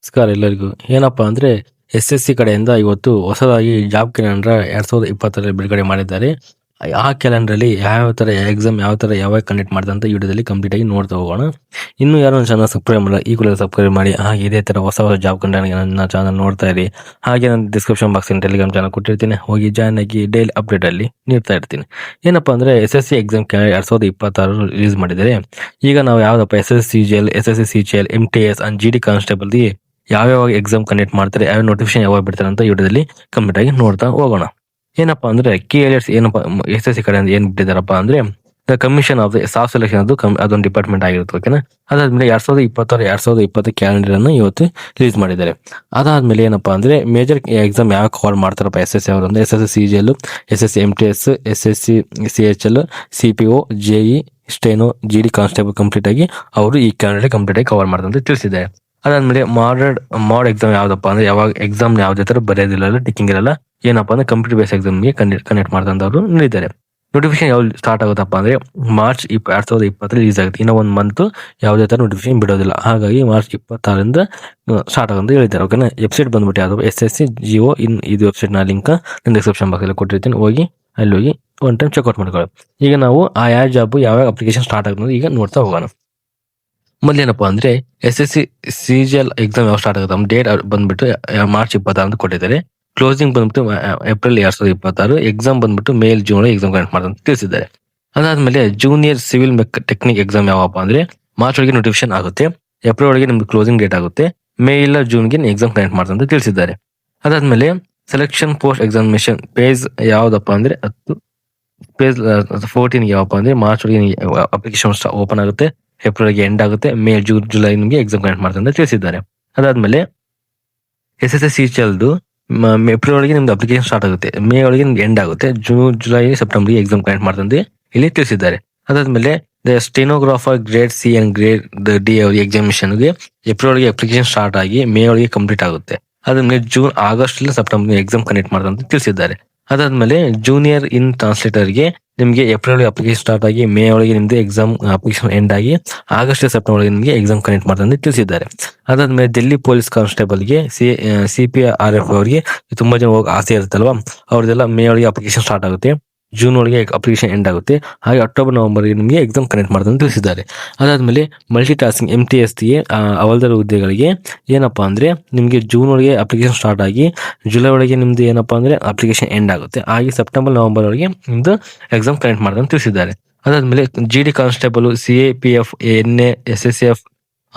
ನಮಸ್ಕಾರ ಎಲ್ಲರಿಗೂ. ಏನಪ್ಪಾ ಅಂದ್ರೆ ಎಸ್-ಎಸ್-ಸಿ ಕಡೆಯಿಂದ ಇವತ್ತು ಹೊಸದಾಗಿ ಜಾಬ್ ಕ್ಯಾಲೆಂಡರ್ 2020ರಲ್ಲಿ ಬಿಡುಗಡೆ ಮಾಡಿದ್ದಾರೆ. ಆ ಕ್ಯಾಲೆಂಡರಲ್ಲಿ ಯಾವ್ಯಾವ ತರ ಎಕ್ಸಾಮ್ ಯಾವಾಗ ಕಂಡಕ್ಟ್ ಮಾಡ್ತಾರೆ ಅಂತ ಈ ವಿಡಿಯೋದಲ್ಲಿ ಕಂಪ್ಲೀಟ್ ಆಗಿ ನೋಡ್ತಾ ಹೋಗೋಣ. ಇನ್ನು ಯಾರು ನನ್ನ ಚಾನಲ್ ಸಬ್ಸ್ಕ್ರೈಬ್ ಮಾಡಿಲ್ಲ ಈ ಕೂಡಲೇ ಸಬ್ಸ್ಕ್ರೈಬ್ ಮಾಡಿ. ಹಾಗೆ ಇದೇ ತರ ಹೊಸ ಜಾಬ್ ಕಂಡಕ್ಟ್ ನನ್ನ ಚಾನಲ್ ನೋಡ್ತಾ ಇರಿ. ಹಾಗೆ ನಾನು ಡಿಸ್ಕ್ರಿಪ್ಷನ್ ಬಾಕ್ಸ್ ಟೆಲಿಗ್ರಾಮ್ ಚಾನಲ್ ಕೊಟ್ಟಿರ್ತೀನಿ, ಹೋಗಿ ಜಾಯ್ನ್ ಆಗಿ ಡೈಲಿ ಅಪ್ಡೇಟ್ ಅಲ್ಲಿ ನೀಡ್ತಾ ಇರ್ತೀನಿ. ಏನಪ್ಪಾ ಅಂದ್ರೆ ಎಸ್-ಎಸ್-ಸಿ ಎಕ್ಸಾಮ್ 2026 ರಿಲೀಸ್ ಮಾಡಿದ್ದಾರೆ. ಈಗ ನಾವು ಯಾವ್ದಪ್ಪ SSC CGL, SSC CGL, MTS and GD constable ಯಾವ್ಯಾವ ಎಕ್ಸಾಮ್ ಕಂಡಕ್ಟ್ ಮಾಡ್ತಾರೆ, ಯಾವ ನೋಟಿಫಿಕೇಶನ್ ಯಾವಾಗ ಬಿಡ್ತಾರೆ ಅಂತ ವಿಡಿಯೋದಲ್ಲಿ ಕಂಪ್ಲೀಟ್ ಆಗಿ ನೋಡ್ತಾ ಹೋಗೋಣ. ಏನಪ್ಪಾ ಅಂದ್ರೆ ಕೀ ಹೈಲೈಟ್ಸ್ ಏನಪ್ಪಾ ಎಸ್-ಎಸ್-ಸಿ ಕಡೆಯಿಂದ ಏನ್ ಬಿಟ್ಟಿದಾರಪ್ಪ ಅಂದ್ರೆ the commission of the staff selection ಅದೊಂದು ಡಿಪಾರ್ಟ್ಮೆಂಟ್ ಆಗಿರುತ್ತೆ. ಓಕೆನಾ. ಅದಾದ್ಮೇಲೆ 2020 ಕ್ಯಾಲೆಂಡರ್ ಅನ್ನು ಇವತ್ತು ರಿಲೀಸ್ ಮಾಡಿದ್ದಾರೆ. ಅದಾದ್ಮೇಲೆ ಏನಪ್ಪಾ ಅಂದ್ರೆ ಮೇಜರ್ ಎಕ್ಸಾಮ್ ಯಾವ ಕಾಲ್ ಮಾಡ್ತಾರಪ್ಪ ಎಸ್-ಎಸ್-ಸಿ ಅವರು ಅಂದ್ರೆ SSC CGL, SSC MTS, SSC CHL, CPO, JE, steno, GD constable complete ಆಗಿ ಅವರು ಈ ಕ್ಯಾಲೆಂಡರ್ ಕಂಪ್ಲೀಟ್ ಆಗಿ ಕವರ್ ಮಾಡ್ತಾರೆ ಅಂತ ತಿಳಿಸಿದ್ದಾರೆ. ಅದಾದ್ಮೇಲೆ ಮಾಡ್ ಎಕ್ಸಾಮ್ ಯಾವ್ದಪ್ಪ ಅಂದ್ರೆ ಯಾವಾಗ ಎಕ್ಸಾಮ್ ಯಾವ್ದೇ ತರ ಬರೆಯೋದಿಲ್ಲ, ಟಿಕ್ಕಿಂಗ್ ಇರಲ್ಲ. ಏನಪ್ಪಾ ಅಂದ್ರೆ ಕಂಪ್ಯೂಟರ್ ಬೇಸ್ ಎಕ್ಸಾಮ್ ಗೆ ಕನೆಕ್ಟ್ ಮಾಡ್ತಂದವರು ನೀಡಿದ್ದಾರೆ. ನೋಟಿಫಿಕೇಶನ್ ಯಾವ್ದು ಸ್ಟಾರ್ಟ್ ಆಗುತ್ತಪ್ಪ ಅಂದ್ರೆ ಮಾರ್ಚ್ 2020 ರಿಲೀಸ್ ಆಗುತ್ತೆ. ಇನ್ನ ಒಂದ್ ಮಂತ್ ಯಾವುದೇ ತರ ನೋಟಿಫಿಕೇಶನ್ ಬಿಡೋದಿಲ್ಲ. ಹಾಗಾಗಿ ಮಾರ್ಚ್ 26ರಿಂದ ಸ್ಟಾರ್ಟ್ ಆಗುತ್ತೆ ಹೇಳಿದ್ದಾರೆ. ಓಕೆನಾ. ವೆಬ್ಸೈಟ್ ಬಂದ್ಬಿಟ್ಟು ಯಾವ್ದು SSC GO ಇದು ವೆಬ್ಸೈಟ್ ನ ಲಿಂಕ್ ನಾನು ಡಿಸ್ಕ್ರಿಪ್ಷನ್ ಬಾಕ್ಸ್ ಅಲ್ಲಿ ಕೊಟ್ಟಿರ್ತೀನಿ, ಹೋಗಿ ಅಲ್ಲಿ ಹೋಗಿ ಒನ್ ಟೈಮ್ ಚೆಕ್ಔಟ್ ಮಾಡ್ಕೊಳ್ಳಿ. ಈಗ ನಾವು ಯಾವ ಜಾಬ್ ಯಾವ ಅಪ್ಲಿಕೇಶನ್ ಸ್ಟಾರ್ಟ್ ಆಗುತ್ತೆ ಈಗ ನೋಡ್ತಾ ಹೋಗೋಣ. ಮೊದಲೇನಪ್ಪ ಅಂದ್ರೆ SSC CGL ಎಕ್ಸಾಮ್ ಯಾವ ಸ್ಟಾರ್ಟ್ ಆಗುತ್ತೆ ಡೇಟ್ ಬಂದ್ಬಿಟ್ಟು ಮಾರ್ಚ್ 26 ಅಂತ ಕೊಟ್ಟಿದ್ದಾರೆ. ಕ್ಲೋಸಿಂಗ್ ಬಂದ್ಬಿಟ್ಟು ಏಪ್ರಿಲ್ 2026. ಎಕ್ಸಾಮ್ ಬಂದ್ಬಿಟ್ಟು May-June ಎಕ್ಸಾಮ್ ಕಂಡಕ್ಟ್ ಮಾಡ್ತಾರೆ ಅಂತ ತಿಳಿಸಿದ್ದಾರೆ. ಅದಾದ್ಮೇಲೆ ಜೂನಿಯರ್ ಸಿವಿಲ್ ಟೆಕ್ನಿಕ್ ಎಕ್ಸಾಮ್ ಯಾವಪ್ಪ ಅಂದ್ರೆ ಮಾರ್ಚ್ ಒಳಗೆ ನೋಟಿಫಿಕೇಶನ್ ಆಗುತ್ತೆ, ಏಪ್ರಿಲ್ ಒಳಗೆ ನಿಮ್ದು ಕ್ಲೋಸಿಂಗ್ ಡೇಟ್ ಆಗುತ್ತೆ, ಮೇ ಇಲ್ಲ ಜೂನ್ಗೆ ಎಕ್ಸಾಮ್ ಕಂಡಕ್ಟ್ ಮಾಡ್ತಾರೆ ಅಂತ ತಿಳಿಸಿದ್ದಾರೆ. ಅದಾದ್ಮೇಲೆ ಸೆಲೆಕ್ಷನ್ ಪೋಸ್ಟ್ ಎಕ್ಸಾಮಿನೇಷನ್ ಪೇಜ್ ಯಾವ್ದಪ್ಪ ಅಂದ್ರೆ 10 ಪೇಜ್ 14 ಯಾವಪ್ಪ ಅಂದ್ರೆ ಮಾರ್ಚ್ ಒಳಗೆ ಅಪ್ಲಿಕೇಶನ್ ಓಪನ್ ಆಗುತ್ತೆ, ಏಪ್ರಿಲ್ ಗೆ ಎಂಡ್ ಆಗುತ್ತೆ, ಮೇ ಜೂನ್ ಜುಲೈ ನಿಮಗೆ ಎಕ್ಸಾಮ್ ಕಂಡಕ್ಟ್ ಮಾಡ್ತಾರೆ ಅಂತ ತಿಳಿಸಿದ್ದಾರೆ. ಅದಾದ್ಮೇಲೆ SSC CGL ಏಪ್ರಿಲ್ ಒಳಗೆ ನಿಮ್ದು ಅಪ್ಲಿಕೇಶನ್ ಸ್ಟಾರ್ಟ್ ಆಗುತ್ತೆ, ಮೇ ಒಳಗೆ ನಿಮ್ಗೆ ಎಂಡ್ ಆಗುತ್ತೆ, ಜೂನ್ ಜುಲೈ ಸೆಪ್ಟೆಂಬರ್ ಗೆ ಎಕ್ಸಾಮ್ ಕಂಡಕ್ಟ್ ಮಾಡ್ತಾರೆ ಇಲ್ಲಿ ತಿಳಿಸಿದ್ದಾರೆ. ಅದಾದ್ಮೇಲೆ stenographer grade C and grade D ಅವರಿಗೆ ಎಕ್ಸಾಮಿನೇಷನ್ ಗೆ ಏಪ್ರಿಲ್ ಒಳಗೆ ಅಪ್ಲಿಕೇಶನ್ ಸ್ಟಾರ್ಟ್ ಆಗಿ ಮೇ ಒಳಗೆ ಕಂಪ್ಲೀಟ್ ಆಗುತ್ತೆ. ಅದಾದ್ಮೇಲೆ ಜೂನ್ ಆಗಸ್ಟ್ ಇಲ್ಲ ಸೆಪ್ಟೆಂಬರ್ ಎಕ್ಸಾಮ್ ಕಂಡಕ್ಟ್ ಮಾಡ್ತಾರೆ ಅಂತ ತಿಳಿಸಿದ್ದಾರೆ. ಅದಾದ್ಮೇಲೆ ಜೂನಿಯರ್ ಇನ್ ಟ್ರಾನ್ಸ್ಲೇಟರ್ ಗೆ ನಿಮಗೆ ಏಪ್ರಿಲ್ ಅಪ್ಲಿಕೇಶನ್ ಸ್ಟಾರ್ಟ್ ಆಗಿ ಮೇ ಒಳಗೆ ನಿಮ್ದು ಎಕ್ಸಾಮ್ ಅಪ್ಲಿಕೇಶನ್ ಎಂಡ್ ಆಗಿ ಆಗಸ್ಟ್ ಸೆಪ್ಟೆಂಬರ್ ಒಳಗೆ ನಿಮಗೆ ಎಕ್ಸಾಮ್ ಕಂಡಕ್ಟ್ ಮಾಡ್ತಾರೆ ಅಂತ ತಿಳಿಸಿದ್ದಾರೆ. ಅದಾದ್ಮೇಲೆ ಡೆಲ್ಲಿ ಪೊಲೀಸ್ ಕಾನ್ಸ್ಟೇಬಲ್ ಗೆ CPRF ಅವರಿಗೆ ತುಂಬಾ ಜನ ಹೋಗಿ ಆಸೆ ಇರುತ್ತಲ್ವಾ, ಅವ್ರದೆಲ್ಲ ಮೇ ಒಳಗೆ ಅಪ್ಲಿಕೇಶನ್ ಸ್ಟಾರ್ಟ್ ಆಗುತ್ತೆ, ಜೂನ್ ಒಳಗೆ ಅಪ್ಲಿಕೇಶನ್ ಎಂಡ್ ಆಗುತ್ತೆ, ಹಾಗೆ ಅಕ್ಟೋಬರ್ ನವೆಂಬರ್ಗೆ ನಿಮಗೆ ಎಕ್ಸಾಮ್ ಕಂಡಕ್ಟ್ ಮಾಡ್ತಾರೆ ಅಂತ ತಿಳಿಸಿದ್ದಾರೆ. ಅದಾದ್ಮೇಲೆ ಮಲ್ಟಿ ಟಾಸ್ಕಿಂಗ್ MTS ಗೆ ಅವಲ್ದರ ಹುದ್ದೆಗಳಿಗೆ ಏನಪ್ಪಾ ಅಂದ್ರೆ ನಿಮಗೆ ಜೂನ್ ಒಳಗೆ ಅಪ್ಲಿಕೇಶನ್ ಸ್ಟಾರ್ಟ್ ಆಗಿ ಜುಲೈ ಒಳಗೆ ನಿಮ್ದು ಏನಪ್ಪಾ ಅಂದ್ರೆ ಅಪ್ಲಿಕೇಶನ್ ಎಂಡ್ ಆಗುತ್ತೆ, ಹಾಗೆ ಸೆಪ್ಟೆಂಬರ್ ನವೆಂಬರ್ ಒಳಗೆ ನಿಮ್ದು ಎಕ್ಸಾಮ್ ಕಂಡಕ್ಟ್ ಮಾಡ್ತಾರೆ ಅಂತ ತಿಳಿಸಿದ್ದಾರೆ. ಅದಾದ್ಮೇಲೆ GD constable, CAPF, NA, SSF,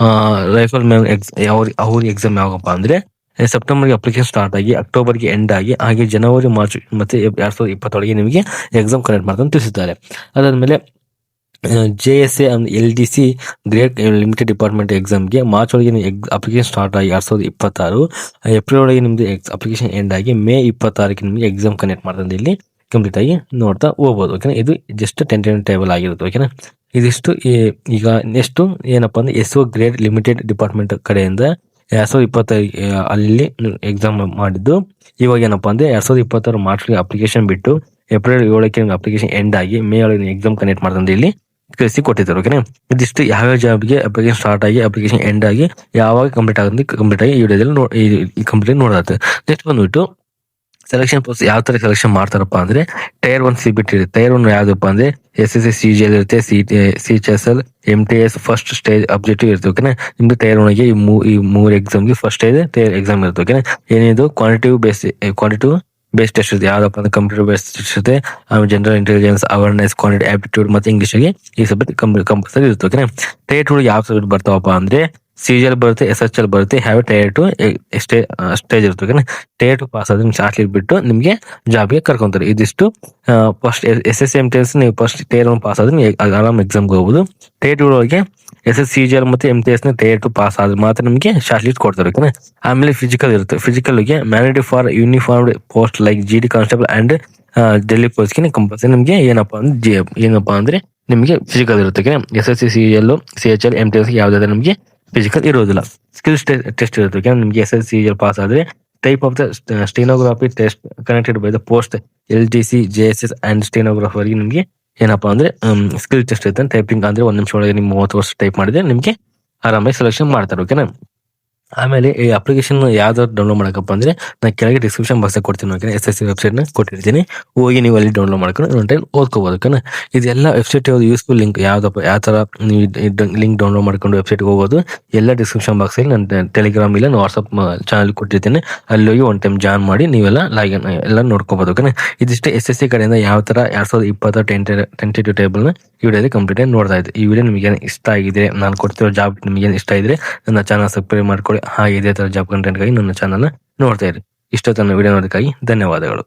rifle man ಅವ್ರ ಎಕ್ಸಾಮ್ ಯಾವಾಗಪ್ಪ ಅಂದ್ರೆ ಸೆಪ್ಟೆಂಬರ್ಗೆ ಅಪ್ಲಿಕೇಶನ್ ಸ್ಟಾರ್ಟ್ ಆಗಿ ಅಕ್ಟೋಬರ್ಗೆ ಎಂಡ್ ಆಗಿ ಹಾಗೆ ಜನವರಿ ಮಾರ್ಚ್ ಮತ್ತೆ 2020 ನಿಮಗೆ ಎಕ್ಸಾಮ್ ಕಂಡಕ್ಟ್ ಮಾಡ್ತಾರೆ ಅಂತ ತಿಳಿಸಿದ್ದಾರೆ. ಅದಾದ್ಮೇಲೆ JSA and LDC grade limited department ಎಕ್ಸಾಮ್ಗೆ ಮಾರ್ಚ್ ಒಳಗೆ ಅಪ್ಲಿಕೇಶನ್ ಸ್ಟಾರ್ಟ್ ಆಗಿ 2026, ಏಪ್ರಿಲ್ ಒಳಗೆ ನಿಮ್ದು ಅಪ್ಲಿಕೇಶನ್ ಎಂಡ್ ಆಗಿ ಮೇ 26ಕ್ಕೆ ನಿಮಗೆ ಎಕ್ಸಾಮ್ ಕಂಡಕ್ಟ್ ಮಾಡ್ತಾರೆ ಇಲ್ಲಿ ಕಂಪ್ಲೀಟ್ ಆಗಿ ನೋಡ್ತಾ ಹೋಗ್ಬೋದು. ಓಕೆನಾ. ಇದು ಜಸ್ಟ್ ಟೆಂಟೇಟಿವ್ ಟೇಬಲ್ ಆಗಿರುತ್ತೆ. ಓಕೆನಾ. ಇದಿಷ್ಟು ಈಗ ನೆಕ್ಸ್ಟ್ ಏನಪ್ಪಾ ಅಂದ್ರೆ SO ಗ್ರೇಡ್ ಲಿಮಿಟೆಡ್ ಡಿಪಾರ್ಟ್ಮೆಂಟ್ ಕಡೆಯಿಂದ 2020 ಅಲ್ಲಿ ಎಕ್ಸಾಮ್ ಮಾಡಿದ್ದು. ಇವಾಗ ಏನಪ್ಪಾ ಅಂದ್ರೆ 2026 ಮಾರ್ಚ್ ಅಪ್ಲಿಕೇಶನ್ ಬಿಟ್ಟು ಏಪ್ರಿಲ್ 7ಕ್ಕೆ ಅಪ್ಲಿಕೇಶನ್ ಎಂಡ್ ಆಗಿ ಮೇ ಒಳಗೆ ಎಕ್ಸಾಮ್ ಕಂಡಕ್ಟ್ ಮಾಡ್ತಾರೆ ಇಲ್ಲಿ ತಿಳಿಸಿ ಕೊಟ್ಟಿದ್ದಾರೆ. ಓಕೆನಾ. ಇದಿಷ್ಟು ಯಾವ ಜಾಬ್ಗೆ ಅಪ್ಲಿಕೇಶನ್ ಸ್ಟಾರ್ಟ್ ಆಗಿ ಅಪ್ಲಿಕೇಶನ್ ಎಂಡ್ ಆಗಿ ಯಾವಾಗ ಕಂಪ್ಲೀಟ್ ಆಗುತ್ತೆ ಕಂಪ್ಲೀಟ್ ಆಗಿ ಈ ವಿಡಿಯೋದಲ್ಲಿ ಕಂಪ್ಲೀಟ್ ನೋಡಾಗುತ್ತೆ. ನೆಕ್ಸ್ಟ್ ಬಂದ್ಬಿಟ್ಟು ಸೆಲೆಕ್ಷನ್ ಪೋಸ್ಟ್ ಯಾವ ತರ ಸೆಲೆಕ್ಷನ್ ಮಾಡ್ತಾರಪ್ಪ ಅಂದ್ರೆ ಟೈರ್ 1 CBT ಇರುತ್ತೆ. ಟೈರ್ 1 ಯಾವ್ದಪ್ಪ ಅಂದ್ರೆ SSC CGL ಇರುತ್ತೆ, CHSL, MTS first stage objective ಇರುತ್ತೆ. ಓಕೆನಾ. ನಿಮ್ದು ಟೈರ್ 1ಗೆ ಈ ಮೂರು ಎಕ್ಸಾಮ್ಗೆ ಫಸ್ಟ್ ಸ್ಟೇಜ್ ಟೈರ್ ಎಕ್ಸಾಮ್ ಇರುತ್ತೆ. ಓಕೆನಾ. ಏನಿದು ಕ್ವಾಂಟಿಟಿವ್ ಬೇಸ್ ಟೆಸ್ಟ್ ಇರುತ್ತೆ. ಯಾವ್ದಪ್ಪ ಅಂದ್ರೆ ಕಂಪ್ಯೂಟರ್ ಬೇಸ್ ಟೆಸ್ಟ್ ಇರುತ್ತೆ, ಆಮೇಲೆ general intelligence, awareness, quantity aptitude ಮತ್ತೆ ಇಂಗ್ಲಿಷ್ಗೆ ಈ ಸಬ್ಜೆಕ್ಟ್ ಕಂಪಲ್ಸರಿ ಇರುತ್ತೆ. ಓಕೆನಾ. ಟೈರ್ 2 ಯಾವ ಸಬ್ಜೆಕ್ಟ್ ಬರ್ತಾವಪ್ಪ ಅಂದ್ರೆ CGL ಬರುತ್ತೆ, SHL ಬರುತ್ತೆ, ಹ್ಯಾವ್ ಟೈರ್ 2 ಸ್ಟೇಜ್ ಇರುತ್ತೆ. ಓಕೆನಾ. ಟೈರ್ 2 ಪಾಸ್ ಆದ್ರೆ ಶಾರ್ಟ್ ಲಿಸ್ಟ್ ಬಿಟ್ಟು ನಿಮ್ಗೆ ಜಾಬ್ಗೆ ಕರ್ಕೊಂತಾರೆ. ಇದಿಷ್ಟು ಫಸ್ಟ್ SSC MTS ನೀವು ಫಸ್ಟ್ ಟೈರ್ 1 ಪಾಸ್ ಆದ್ರೆ ನೀವು ಆರಾಮ್ ಎಕ್ಸಾಮ್ಗೆ ಹೋಗ್ಬೋದು. ಟೈರ್ 2 ಒಳಗೆ SSC CGL ಮತ್ತೆ MTS ಟೈರ್ 2 ಪಾಸ್ ಆದ್ರೆ ಮಾತ್ರ ನಿಮಗೆ ಶಾರ್ಟ್ ಲಿಸ್ಟ್ ಕೊಡ್ತಾರೆ. ಓಕೆನಾ. ಆಮೇಲೆ ಫಿಸಿಕಲ್ ಇರುತ್ತೆ. ಫಿಸಿಕಲ್ಗೆ mandatory for uniformed post like GD constable and Delhi ಪೊಲೀಸ್ಗೆ ಕಂಪಲ್ಸರಿ ನಿಮ್ಗೆ ಏನಪ್ಪಾ ಅಂದ್ರೆ ನಿಮಗೆ ಫಿಸಿಕಲ್ ಇರುತ್ತೆ. SSC CGL, CHL, MTS ಯಾವ್ದಾದ್ರೆ ನಿಮಗೆ ಫಿಸಿಕಲ್ ಇರೋದಿಲ್ಲ. ಸ್ಕಿಲ್ಸ್ ಟೆಸ್ಟ್ ಇರುತ್ತೆ. ನಿಮ್ಗೆ SSC CGL ಪಾಸ್ ಆದ್ರೆ type of the stenography test connected by the post LDC, JSS and stenographer ನಿಮ್ಗೆ ಏನಪ್ಪಾ ಅಂದ್ರೆ ಸ್ಕಿಲ್ ಟೆಸ್ಟ್ ಇರುತ್ತೆ. ಟೈಪಿಂಗ್ ಅಂದ್ರೆ 1 ನಿಮಿಷ ಒಳಗೆ ನೀವು 30 ವರ್ಷ ಟೈಪ್ ಮಾಡಿದ್ರೆ ನಿಮ್ಗೆ ಆರಾಮಾಗಿ ಸೆಲೆಕ್ಷನ್ ಮಾಡ್ತಾರೆ. ಓಕೆನಾ. ಆಮೇಲೆ ಈ ಅಪ್ಲಿಕೇಶನ್ ಯಾವ್ದಾದ್ರು ಡೌನ್ಲೋಡ್ ಮಾಡಕಪ್ಪ ಅಂದ್ರೆ ನಾನು ಕೆಳಗೆ ಡಿಸ್ಕ್ರಿಪ್ಷನ್ ಬಾಕ್ಸ್ ಕೊಡ್ತೀನಿ ಓಕೆ, SSC ವೆಬ್ಸೈಟ್ನ ಕೊಟ್ಟಿರ್ತೀನಿ. ಹೋಗಿ ನೀವು ಅಲ್ಲಿ ಡೌನ್ಲೋಡ್ ಮಾಡ್ಕೊಂಡು ಒಂದು ಟೈಮ್ ಓದ್ಕೋಬೋದು ಓಕೆನಾ. ಇದೆಲ್ಲ ವೆಬ್ಸೈಟ್ ಯೂಸ್ಫುಲ್ ಲಿಂಕ್ ಯಾವ್ದಪ್ಪ ಯಾವ ಥರ ನೀವು ಲಿಂಕ್ ಡೌನ್ಲೋಡ್ ಮಾಡ್ಕೊಂಡು ವೆಬ್ಸೈಟ್ಗೆ ಹೋಗೋದು ಎಲ್ಲ ಡಿಸ್ಕ್ರಿಪ್ಷನ್ ಬಾಕ್ಸಲ್ಲಿ ನಾನು ಟೆಲಿಗ್ರಾಮ್ ಇಲ್ಲ ವಾಟ್ಸಪ್ ಚಾನಲ್ ಕೊಟ್ಟಿರ್ತೀನಿ. ಅಲ್ಲಿ ಹೋಗಿ ಒಂದು ಟೈಮ್ ಜಾಯ್ನ್ ಮಾಡಿ ನೀವೆಲ್ಲ ಲಾಗಿನ್ ಎಲ್ಲ ನೋಡ್ಕೋಬೋದು ಓಕೆನಾ. ಇದಿಷ್ಟೇ SSC ಕಡೆಯಿಂದ ಯಾವ ಥರ 2020 ಟೆಂಟೇಟಿವ್ ಟೇಬಲ್ನ ಈ ವಿಡಿಯೋದಲ್ಲಿ ಕಂಪ್ಲೀಟ್ ಆಗಿ ನೋಡ್ತಾ ಇದ್ದೆ. ಈ ವಿಡಿಯೋ ನಿಮಗೆ ಇಷ್ಟ ಆಗಿದೆ, ನಾನು ಕೊಡ್ತಿರೋ ಜಾಬ್ ನಿಮಗೇನು ಇಷ್ಟ ಇದ್ರೆ ನನ್ನ ಚಾನಲ್ ಸಬ್ಸ್ಕ್ರೈಬ್ ಮಾಡ್ಕೊಳ್ಳಿ. ಹಾಗೆ ಇದೇ ಥರ ಜಾಬ್ ಕಂಟೆಂಟ್ಗಾಗಿ ನನ್ನ ಚಾನಲ್ನ ನೋಡ್ತಾ ಇರಿ. ಇಷ್ಟೊತ್ತನ್ನು ವಿಡಿಯೋ ನೋಡೋದಕ್ಕಾಗಿ ಧನ್ಯವಾದಗಳು.